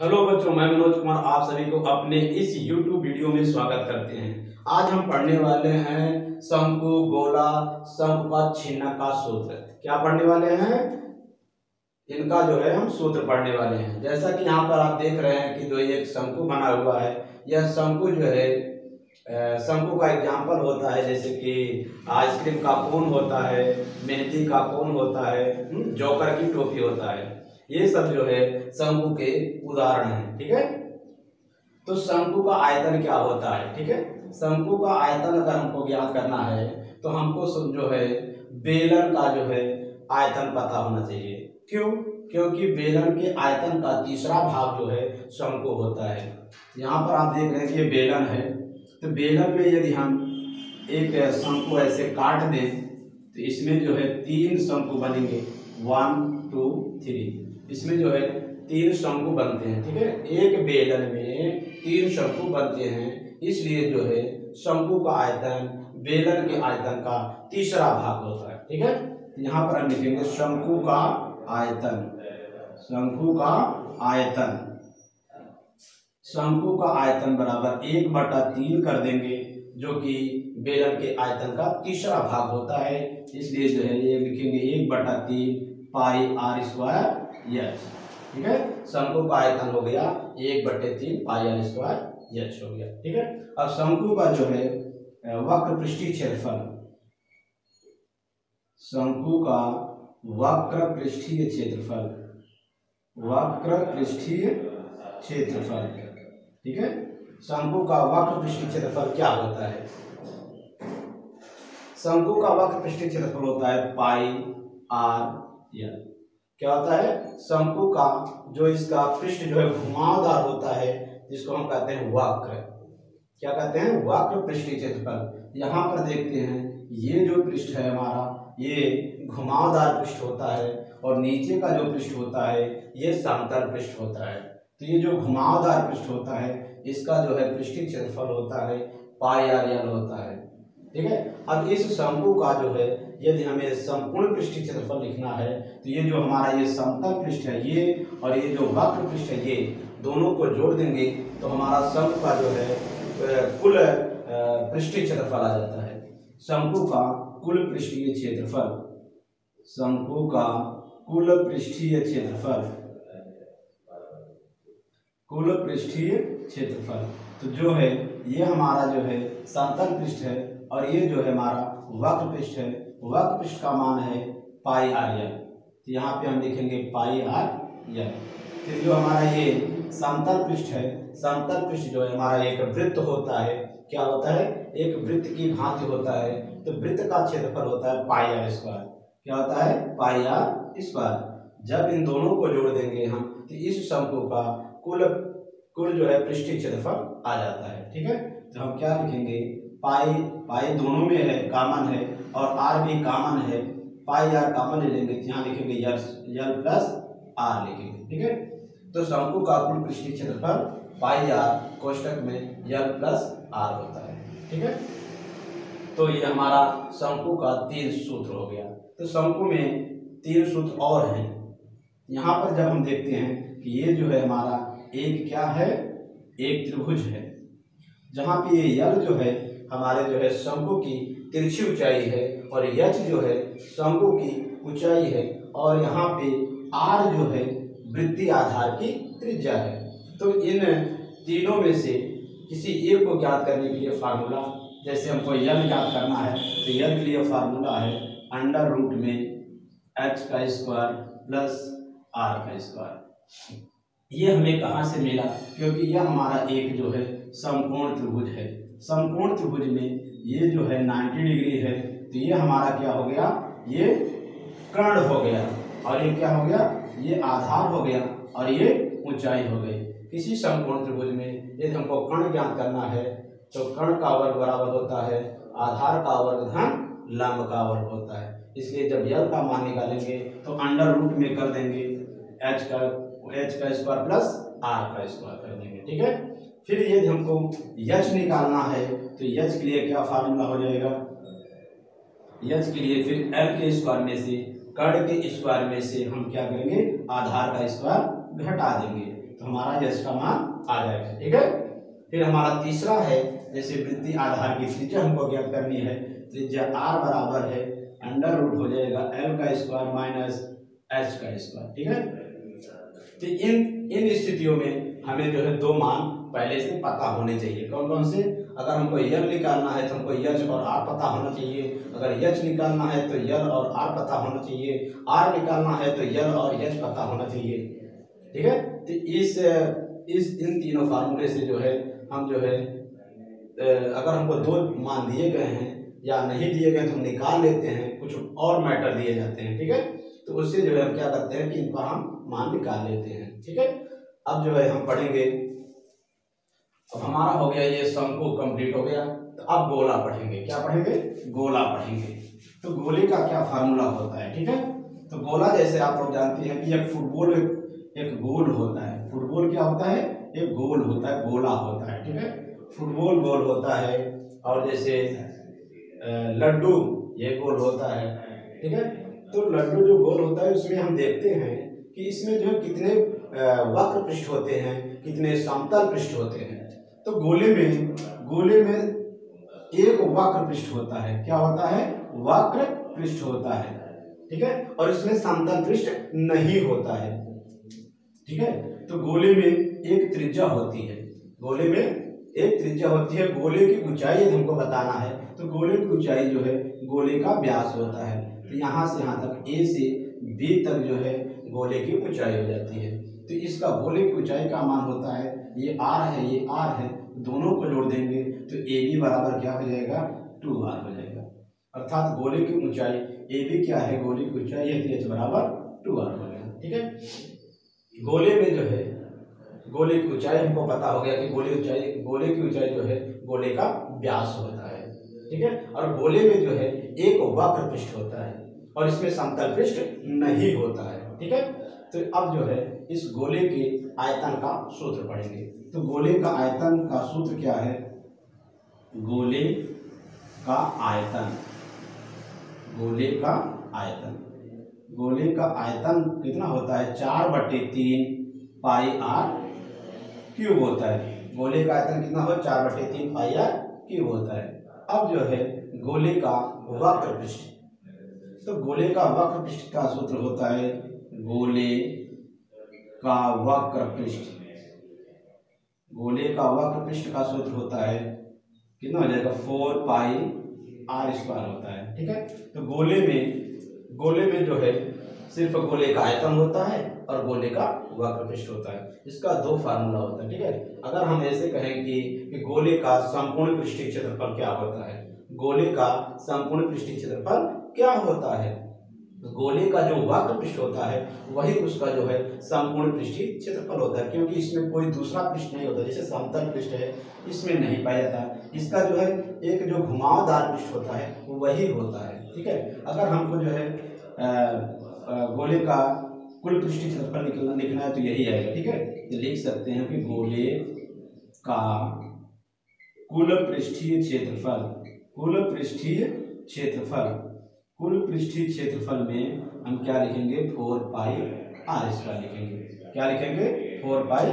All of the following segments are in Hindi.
हेलो बच्चों, मैं मनोज कुमार आप सभी को अपने इस YouTube वीडियो में स्वागत करते हैं। आज हम पढ़ने वाले हैं शंकु, गोला, समपद, छिन्नक का सूत्र। क्या पढ़ने वाले हैं? इनका जो है हम सूत्र पढ़ने वाले हैं। जैसा कि यहाँ पर आप देख रहे हैं कि जो एक शंकु बना हुआ है, यह शंकु जो है शंकु का एग्जाम्पल होता है, जैसे कि आइसक्रीम का कोन होता है, मेहंदी का कोन होता है, जोकर की टोपी होता है। ये सब जो है शंकु के उदाहरण हैं। ठीक है, तो शंकु का आयतन क्या होता है? ठीक है, शंकु का आयतन अगर हमको ज्ञात करना है तो हमको जो है बेलन का जो है आयतन पता होना चाहिए। क्यों? क्योंकि बेलन के आयतन का तीसरा भाग जो है शंकु होता है। यहाँ पर आप देख रहे हैं कि ये बेलन है, तो बेलन में यदि हम एक शंकु ऐसे काट दें तो इसमें जो है 3 शंकु बनेंगे, 1 2 3। इसमें जो है 3 शंकु बनते हैं। ठीक है, एक बेलन में 3 शंकु बनते हैं, इसलिए जो है शंकु का आयतन बेलन के आयतन का तीसरा भाग होता है। ठीक है, यहाँ पर हम लिखेंगे शंकु का आयतन। शंकु का आयतन, शंकु का आयतन बराबर 1/3 कर देंगे, जो कि बेलन के आयतन का तीसरा भाग होता है। इसलिए जो है ये लिखेंगे 1/3 पाई आर स्क्वायर एच। ठीक है, शंकु का आयतन हो गया 1/3 पाई आर स्क्वायर एच हो गया। ठीक है, अब शंकु का जो है वक्र पृष्ठीय क्षेत्रफल, शंकु का वक्र पृष्ठीय क्षेत्रफल, वक्र पृष्ठीय क्षेत्रफल। ठीक है, शंकु का वक्र पृष्ठीय क्षेत्रफल क्या होता है? शंकु का वक्र पृष्ठीय क्षेत्रफल होता है पाई आर एल। क्या होता है? शंकु का जो इसका पृष्ठ जो है घुमावदार होता है, जिसको हम कहते हैं वक्र। क्या कहते हैं? वक्र पृष्ठीय क्षेत्रफल। यहाँ पर देखते हैं ये जो पृष्ठ है हमारा, ये घुमावदार पृष्ठ होता है, और नीचे का जो पृष्ठ होता है ये समतल पृष्ठ होता है। तो ये जो घुमावदार पृष्ठ होता है इसका जो है पृष्ठीय क्षेत्रफल होता है पाई आर एल होता है। ठीक है, अब इस शंकु का जो है यदि हमें संपूर्ण पृष्ठीय क्षेत्रफल लिखना है तो ये जो हमारा ये समतल पृष्ठ है ये, और ये जो वक्र पृष्ठ है ये, दोनों को जोड़ देंगे तो हमारा शंकु का जो है कुल पृष्ठीय क्षेत्रफल आ जाता है। शंकु का कुल पृष्ठीय क्षेत्रफल, शंकु का कुल पृष्ठीय क्षेत्रफल, कुल पृष्ठीय क्षेत्रफल। तो जो है ये हमारा जो है समतल पृष्ठ है, और ये जो है हमारा वक्र पृष्ठ है। वक्र पृष्ठ का मान है पाई आर एल, तो यहाँ पे हम लिखेंगे पाई आर एल। फिर जो हमारा ये समतल पृष्ठ है, समतल पृष्ठ जो है हमारा एक वृत्त होता है। क्या होता है? एक वृत्त की भांति होता है, तो वृत्त का क्षेत्रफल होता है पाई आर स्क्वायर। क्या होता है? पाई आर स्क्वायर। जब इन दोनों को जोड़ देंगे हम तो इस शंकु का कुल जो है पृष्ठीय क्षेत्रफल आ जाता है। ठीक है, तो हम क्या लिखेंगे? पाई, पाई दोनों में है, कॉमन है, और आर भी कॉमन है। पाई आर कॉमन ले लेंगे तो यहाँ लिखेंगे यल प्लस आर लिखेंगे। ठीक है, तो शंकु का कुल पृष्ठीय क्षेत्रफल पाई आर कोष्टक में यल प्लस आर होता है। ठीक है, तो ये हमारा शंकु का 3 सूत्र हो गया। तो शंकु में 3 सूत्र और हैं। यहाँ पर जब हम देखते हैं कि ये जो है हमारा एक क्या है? एक त्रिभुज है, जहाँ पे ये यल जो है हमारे जो है शंकु की तिरछी ऊंचाई है, और एच जो है शंकु की ऊंचाई है, और यहाँ पे आर जो है वृत्तीय आधार की त्रिज्या है। तो इन तीनों में से किसी एक को ज्ञात करने के लिए फार्मूला, जैसे हमको यल ज्ञात करना है तो यल के लिए फार्मूला है अंडर रूट में एच का स्क्वायर प्लस आर का स्क्वायर। ये हमें कहाँ से मिला? क्योंकि यह हमारा एक जो है समकोण त्रिभुज है। समकोण त्रिभुज में ये जो है 90 डिग्री है, तो ये हमारा क्या हो गया? ये कर्ण हो गया, और ये क्या हो गया? ये आधार हो गया, और ये ऊंचाई हो गई। किसी समकोण त्रिभुज में यदि हमको कर्ण ज्ञात करना है तो कर्ण का वर्ग बराबर होता है आधार का वर्ग धन लंब का वर्ग होता है। इसलिए जब यल का मान निकालेंगे तो अंडर रूट में कर देंगे एच का स्क्वायर प्लस आर का स्क्वायर कर देंगे। ठीक है, फिर यदि हमको यच निकालना है तो यच के लिए क्या फार्मूला हो जाएगा? यच के लिए फिर एल के स्क्वायर में से कर्ण के स्क्वायर में से हम क्या करेंगे? आधार का स्क्वायर घटा देंगे। तो हमारा यश का मान आ जाएगा। ठीक है, फिर हमारा तीसरा है जैसे वृत्तीय आधार की त्रिज्या हमको ज्ञात करनी है। त्रिज्या r बराबर है अंडर रूट हो जाएगा l का स्क्वायर माइनस h का स्क्वायर। ठीक है, तो इन स्थितियों में हमें जो है दो मान पहले से पता होने चाहिए। कौन कौन से? अगर हमको यल निकालना है तो हमको यच और आर पता होना चाहिए। अगर यच निकालना है तो यल और आर पता होना चाहिए। आर निकालना है तो यल और यच पता होना चाहिए। ठीक है, तो इस इन तीनों फार्मूले से जो है हम जो है अगर हमको दो मान दिए गए हैं या नहीं दिए गए तो हम निकाल लेते हैं, कुछ और मैटर दिए जाते हैं। ठीक है, तो उससे जो है हम क्या करते हैं कि इनका हम मान निकाल लेते हैं। ठीक है, अब जो है हम पढ़ेंगे, अब हमारा हो गया ये शंकु कंप्लीट हो गया, तो अब गोला पढ़ेंगे। क्या पढ़ेंगे? गोला पढ़ेंगे। तो गोले का क्या फार्मूला होता है? ठीक है, तो गोला जैसे आप लोग जानते हैं कि एक फुटबॉल एक गोल होता है। फुटबॉल क्या होता है? एक गोल होता है, गोला होता है। ठीक है, फुटबॉल गोल होता है, और जैसे लड्डू ये गोल होता है। ठीक है, तो लड्डू जो गोल होता है उसमें हम देखते हैं कि इसमें जो है कितने वक्र पृष्ठ होते हैं, कितने समतल पृष्ठ होते हैं। तो गोले में एक वक्र पृष्ठ होता है। क्या होता है? वक्र पृष्ठ होता है। ठीक है, और इसमें समतल पृष्ठ नहीं होता है। ठीक है, तो गोले में एक त्रिज्या होती है। गोले में एक त्रिज्या होती है। गोले की ऊंचाई यदि हमको बताना है तो गोले की ऊंचाई जो है गोले का व्यास होता है। तो यहाँ से यहाँ तक ए से बी तक जो है गोले की ऊंचाई हो जाती है। तो इसका गोले की ऊंचाई का मान होता है, ये आर है, ये आर है, दोनों को जोड़ देंगे तो ए बी बराबर क्या हो जाएगा? 2r हो जाएगा। अर्थात गोले की ऊंचाई ए बी क्या है? गोले की ऊंचाई है, तो h बराबर 2r हो गया। ठीक है, गोले में जो है गोले की ऊंचाई हमको पता हो गया कि गोले की ऊंचाई जो है गोले का व्यास होता है। ठीक है, और गोले में जो है एक वक्र पृष्ठ होता है और इसमें समतल पृष्ठ नहीं होता है। ठीक है, तो अब जो है इस गोले के आयतन का सूत्र पढ़ेंगे। तो गोले का आयतन का सूत्र क्या है? गोले का आयतन, गोले का आयतन, गोले का आयतन कितना होता है? 4/3 पाई r क्यूब होता है। गोले का आयतन कितना हो? 4/3 पाई r क्यूब होता है। अब जो है गोले का वक्र पृष्ठ, तो गोले का वक्र पृष्ठ का सूत्र होता है गोले का वक्र पृष्ठ, गोले का वक्र पृष्ठ का सूत्र होता है कितना हो जाएगा? 4 पाई r स्क्वायर होता है। ठीक है, तो गोले में जो है सिर्फ गोले का आयतन होता है और गोले का वक्र पृष्ठ होता है। इसका दो फार्मूला होता है। ठीक है, अगर हम ऐसे कहें कि गोले का संपूर्ण पृष्ठीय क्षेत्रफल क्या होता है? गोले का संपूर्ण पृष्ठीय क्षेत्रफल क्या होता है? गोले का जो वक्र पृष्ठ होता है वही उसका जो है संपूर्ण पृष्ठीय क्षेत्रफल होता है, क्योंकि इसमें कोई दूसरा पृष्ठ नहीं होता। जैसे समतल पृष्ठ है, इसमें नहीं पाया जाता। इसका जो है एक जो घुमावदार पृष्ठ होता है वो वही होता है। ठीक है, अगर हमको जो है गोले का कुल पृष्ठीय क्षेत्रफल लिखना है तो यही आएगा। ठीक है, तो लिख सकते हैं कि गोले का कुल पृष्ठीय क्षेत्रफल, कुल पृष्ठीय क्षेत्रफल में हम क्या लिखेंगे? 4 पाई r स्क्वायर लिखेंगे। क्या लिखेंगे? 4 पाई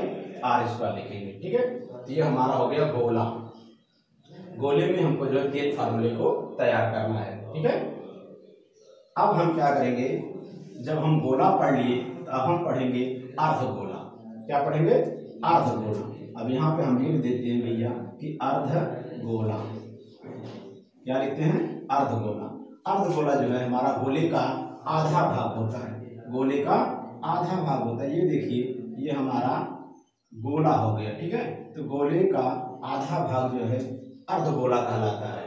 r स्क्वायर लिखेंगे। ठीक है, तो ये हमारा हो गया गोला। गोले में हमको जो है 3 फार्मूले को तैयार करना है। ठीक है, अब हम क्या करेंगे? जब हम गोला पढ़ लिए तो अब हम पढ़ेंगे अर्धगोला। क्या पढ़ेंगे? अर्धगोला। अब यहाँ पे हम लिख देते हैं भैया कि अर्धगोला। क्या लिखते हैं? अर्धगोला। अर्धगोला जो है हमारा गोले का आधा भाग होता है। गोले का आधा भाग होता है। ये देखिए, ये हमारा गोला हो गया। ठीक है, तो गोले का आधा भाग जो है अर्धगोला कहलाता है।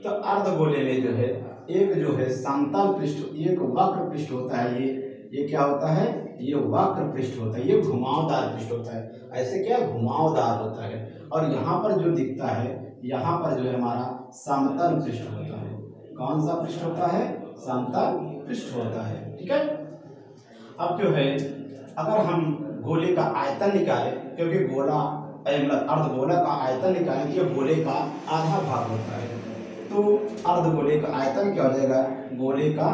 तो अर्धगोले में जो है एक जो है समतल पृष्ठ, एक वक्र पृष्ठ होता है। ये क्या होता है? ये वक्र पृष्ठ होता है, ये घुमावदार पृष्ठ होता है। ऐसे क्या घुमावदार होता है। और यहाँ पर जो दिखता है, यहाँ पर जो है हमारा समतल पृष्ठ होता है। कौन सा पृष्ठ होता है? समतल पृष्ठ होता है। ठीक है, अब जो है अगर हम गोले का आयतन निकालें, क्योंकि गोला मतलब अर्धगोला का आयतन निकालें तो ये गोले का आधा भाग होता है, तो अर्धगोले का आयतन क्या हो जाएगा? गोले का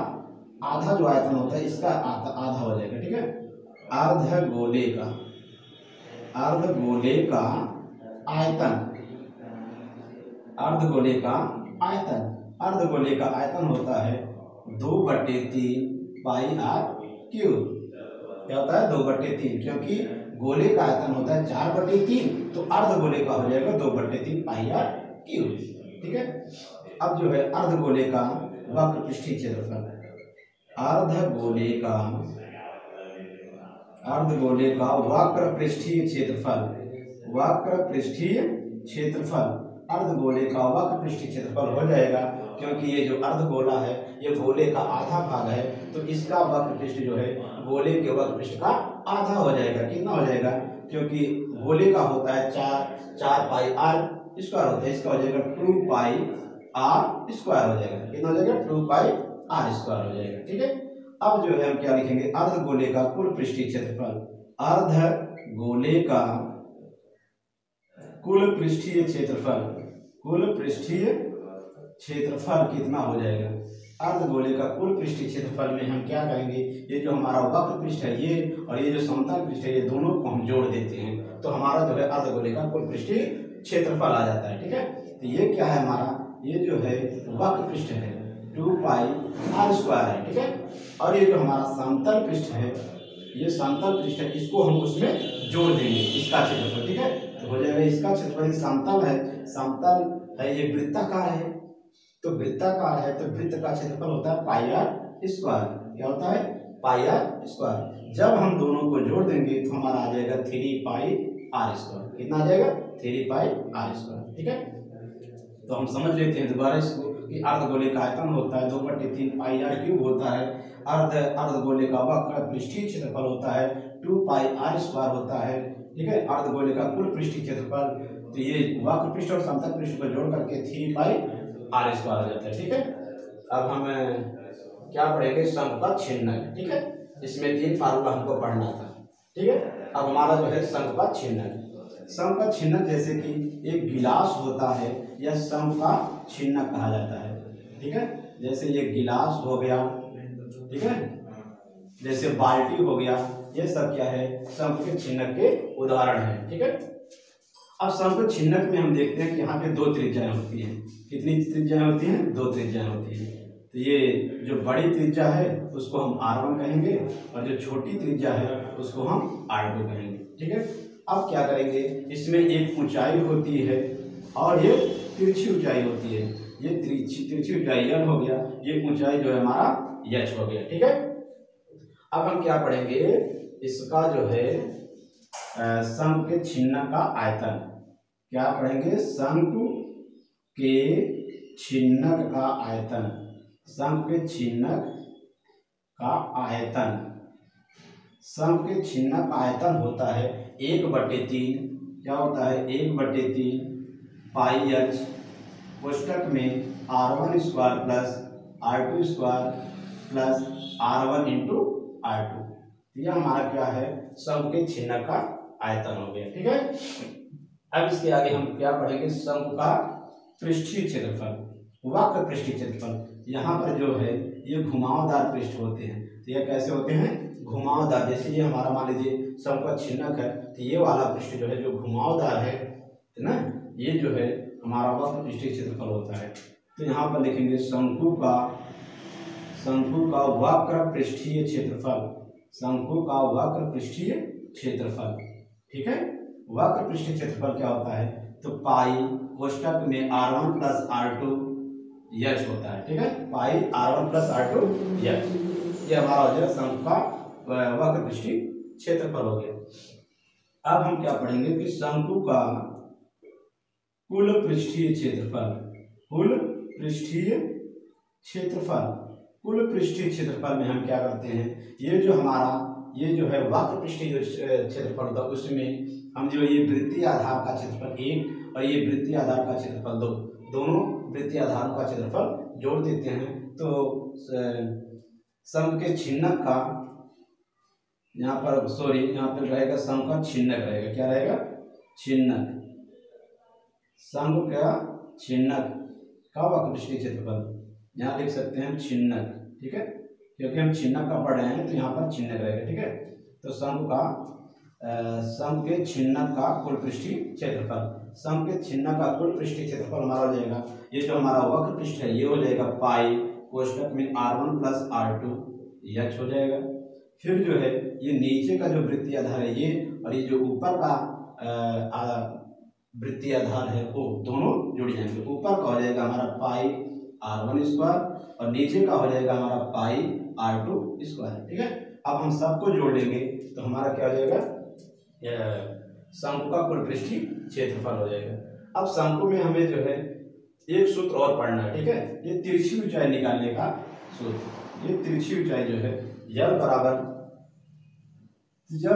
आधा जो आयतन होता है इसका आधा हो जाएगा। ठीक है, अर्धगोले का अर्धगोले का आयतन, अर्धगोले का आयतन, अर्धगोले का आयतन होता है 2/3 पाई आर क्यूब। क्या होता है 2/3, क्योंकि गोले का आयतन होता है 4/3, तो अर्धगोले का हो जाएगा 2/3 पाई आर क्यूब। ठीक है। अब जो है अर्धगोले का वक्र पृष्ठीय क्षेत्रफल, अर्धगोले का वक्र पृष्ठीय क्षेत्रफल, वक्र पृष्ठीय क्षेत्रफल, अर्धगोले का वक्र पृष्ठीय क्षेत्रफल हो जाएगा, क्योंकि ये जो अर्धगोला है ये गोले का आधा भाग है, तो इसका वक्र पृष्ठ जो है गोले के वक्र पृष्ठ का आधा हो जाएगा। कितना हो जाएगा, क्योंकि गोले का होता है 4 पाई आर स्क्वायर होता है, इसका हो जाएगा 2 पाई आर स्क्वायर हो जाएगा। कितना हो जाएगा 2 पाई आर स्क्वायर हो जाएगा। ठीक है। अब जो है हम क्या लिखेंगे, अर्धगोले का कुल पृष्ठीय क्षेत्रफल, अर्धगोले का कुल पृष्ठीय क्षेत्रफल, कुल पृष्ठीय क्षेत्रफल कितना हो जाएगा। अर्धगोले का कुल पृष्ठीय क्षेत्रफल में हम क्या करेंगे, ये जो हमारा वक्र पृष्ठ है ये और ये जो समतल पृष्ठ है ये दोनों को हम जोड़ देते हैं, तो हमारा जो है अर्धगोले का कुल पृष्ठीय क्षेत्रफल आ जाता है। ठीक है। तो ये क्या है हमारा, ये जो है वक्र पृष्ठ है 2 पाई आर स्क्वायर है। ठीक है। और ये जो हमारा समतल पृष्ठ है, ये समतल पृष्ठ है, इसको हम उसमें जोड़ देंगे, इसका क्षेत्रफल। ठीक है। तो हो जाएगा इसका क्षेत्रफल, समतल है, समतल है, ये वृत्ताकार है, तो वृत्ताकार है तो वृत्त का क्षेत्रफल होता है पाई आर स्क्वायर। क्या होता है पाई आर स्क्वायर। जब हम दोनों को जोड़ देंगे तो हमारा आ जाएगा 3 पाई आर स्क्वायर। कितना आ जाएगा 3 पाई आर स्क्वायर। ठीक है। तो हम समझ लेते हैं दोबारा इसको कि अर्धगोले का आयतन होता है 2/3 पाई आर क्यूब होता है, अर्धगोले का वक्र पृष्ठीय क्षेत्रफल होता है 2 पाई आर स्क्वायर होता है। ठीक है। अर्धगोले का कुल पृष्ठीय क्षेत्रफल, तो ये वक्र पृष्ठ और समतल पृष्ठ को जोड़ करके 3 पाई आर स्क्वायर हो जाता है। ठीक है। अब हम क्या पढ़ेंगे, शंकु का छिन्नक। ठीक है। इसमें 3 फार्मूला हमको पढ़ना था। ठीक है। अब हमारा जो है शंकु का छिन्नक, शंकु का छिन्नक जैसे कि एक गिलास होता है, यह शंकु का छिन्नक कहा जाता है। ठीक है। जैसे ये गिलास हो गया, ठीक है, जैसे बाल्टी हो गया, ये सब क्या है शंकु के छिन्नक के उदाहरण है। ठीक है। अब शंकु छिन्नक में हम देखते हैं कि यहाँ पे 2 त्रिज्याएं होती हैं। कितनी त्रिज्याएं होती हैं, 2 त्रिज्याएं होती हैं। तो ये जो बड़ी त्रिज्या है उसको हम R1 कहेंगे और जो छोटी त्रिज्या है उसको हम R2 कहेंगे। ठीक है। अब क्या करेंगे, इसमें एक ऊंचाई होती है और ये तिरछी ऊंचाई होती है। ये तिरछी ऊंचाई L हो गया, ये ऊंचाई जो है हमारा H हो गया। ठीक है। अब हम क्या पढ़ेंगे, इसका जो है शंकु के छिन्नक का आयतन। क्या पढ़ेंगे, शंकु के छिन्नक का आयतन, शंकु के छिन्नक का आयतन, शंकु के छिन्नक का आयतन होता है 1/3। क्या होता है 1/3 पाई एच कोष्टक में R1 square plus R2 square plus R1 into R2। यह हमारा क्या है शंकु के छिन्नक का आयतन हो गया। ठीक है। अब इसके आगे हम क्या पढ़ेंगे, शंकु का पृष्ठीय क्षेत्रफल, वक्र पृष्ठीय क्षेत्रफल। यहाँ पर जो है ये घुमावदार पृष्ठ होते हैं, तो ये कैसे होते हैं घुमावदार। जैसे ये हमारा मान लीजिए शंकु का छिन्नक है, तो ये वाला पृष्ठ जो है जो घुमावदार है ना, ये जो है हमारा वक्र पृष्ठीय क्षेत्रफल होता है। तो यहाँ पर लिखेंगे शंकु का वक्र पृष्ठीय क्षेत्रफल, शंकु का वक्र पृष्ठीय क्षेत्रफल। ठीक है। वक्र पृष्ठीय क्षेत्रफल क्या होता है, तो पाई कोष्टक में R1 प्लस R2 H होता है। ठीक है। पाई R1 प्लस R2 H, ये हमारा हो जाएगा शंकु का वक्र पृष्ठीय क्षेत्रफल हो गया। अब हम क्या पढ़ेंगे कि शंकु का कुल पृष्ठीय क्षेत्रफल, कुल पृष्ठीय क्षेत्रफल, कुल पृष्ठीय क्षेत्रफल में हम क्या करते हैं, ये जो हमारा ये जो है वक्र पृष्ठीय क्षेत्रफल होता है उसमें हम जो ये वृत्तीय आधार का क्षेत्रफल 1 और ये वृत्तीय आधार का क्षेत्रफल 2, दोनों वृत्तीय आधारों का क्षेत्रफल जोड़ देते हैं। तो शंकु के छिन्नक का यहाँ पर यहाँ पर रहेगा शंकु का छिन्नक रहेगा। क्या रहेगा, छिन्नक, शंकु का छिन्नक का वक्र पृष्ठीय क्षेत्रफल, यहाँ लिख सकते हैं छिन्नक। ठीक है। क्योंकि हम छिन्नक का पढ़ रहे हैं तो यहाँ पर छिन्नक रहेगा। ठीक है। तो शंकु का सम के छिन्नक का कुल पृष्ठीय क्षेत्रफल। सम के छिन्नक का कुल पृष्ठीय क्षेत्रफल हमारा हो जाएगा, ये जो हमारा वक्र पृष्ठ है ये हो जाएगा पाई कोष्ठक में r1 प्लस r2 h हो जाएगा। फिर जो है ये नीचे का जो वृत्तीय आधार है ये, और ये जो ऊपर का वृत्तीय आधार है वो दोनों जुड़ जाएंगे। ऊपर का हो जाएगा हमारा पाई r1 स्क्वायर और नीचे का हो जाएगा हमारा पाई r2 स्क्वायर। ठीक है, अब हम सबको जोड़ लेंगे तो हमारा क्या हो जाएगा, शंकु का कुल पृष्ठीय क्षेत्रफल हो जाएगा। अब शंकु में हमें जो है एक सूत्र और पढ़ना है। ठीक है, ये तिरछी ऊंचाई निकालने का सूत्र, ये तिरछी ऊंचाई जो है यल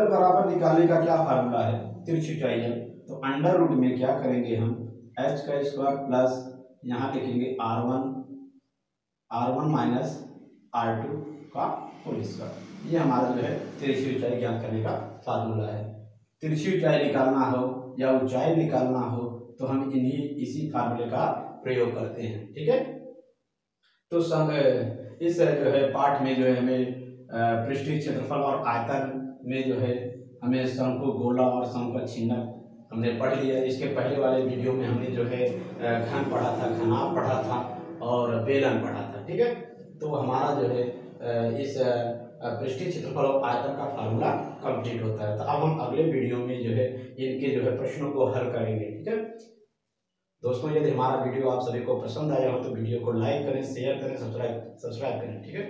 बराबर निकालने का क्या फार्मूला है, तिरछी ऊंचाई यल। तो अंडर रूट में क्या करेंगे हम, h का स्क्वायर प्लस यहाँ लिखेंगे r1 माइनस r2 का होल स्क्वायर। ये हमारा जो है तिरछी ऊंचाई ज्ञात करने का फार्मूला है। तिरछी ऊंचाई निकालना हो या ऊंचाई निकालना हो तो हम इसी फार्मूले का प्रयोग करते हैं। ठीक है, तो इस जो है पाठ में जो है हमें पृष्ठीय क्षेत्रफल और आयतन में जो है हमें शंकु, गोला और शंकु छिन्नक हमने पढ़ लिया। इसके पहले वाले वीडियो में हमने जो है घन पढ़ा था, घनाभ पढ़ा था और बेलन पढ़ा था। ठीक है, तो हमारा जो है इस पृष्ठीय क्षेत्रफल और आयतन का फार्मूला कंप्लीट होता है। तो अब हम अगले वीडियो में जो है इनके जो है प्रश्नों को हल करेंगे। ठीक है दोस्तों, यदि हमारा वीडियो आप सभी को पसंद आया हो तो वीडियो को लाइक करें, शेयर करें, सब्सक्राइब करें। ठीक है।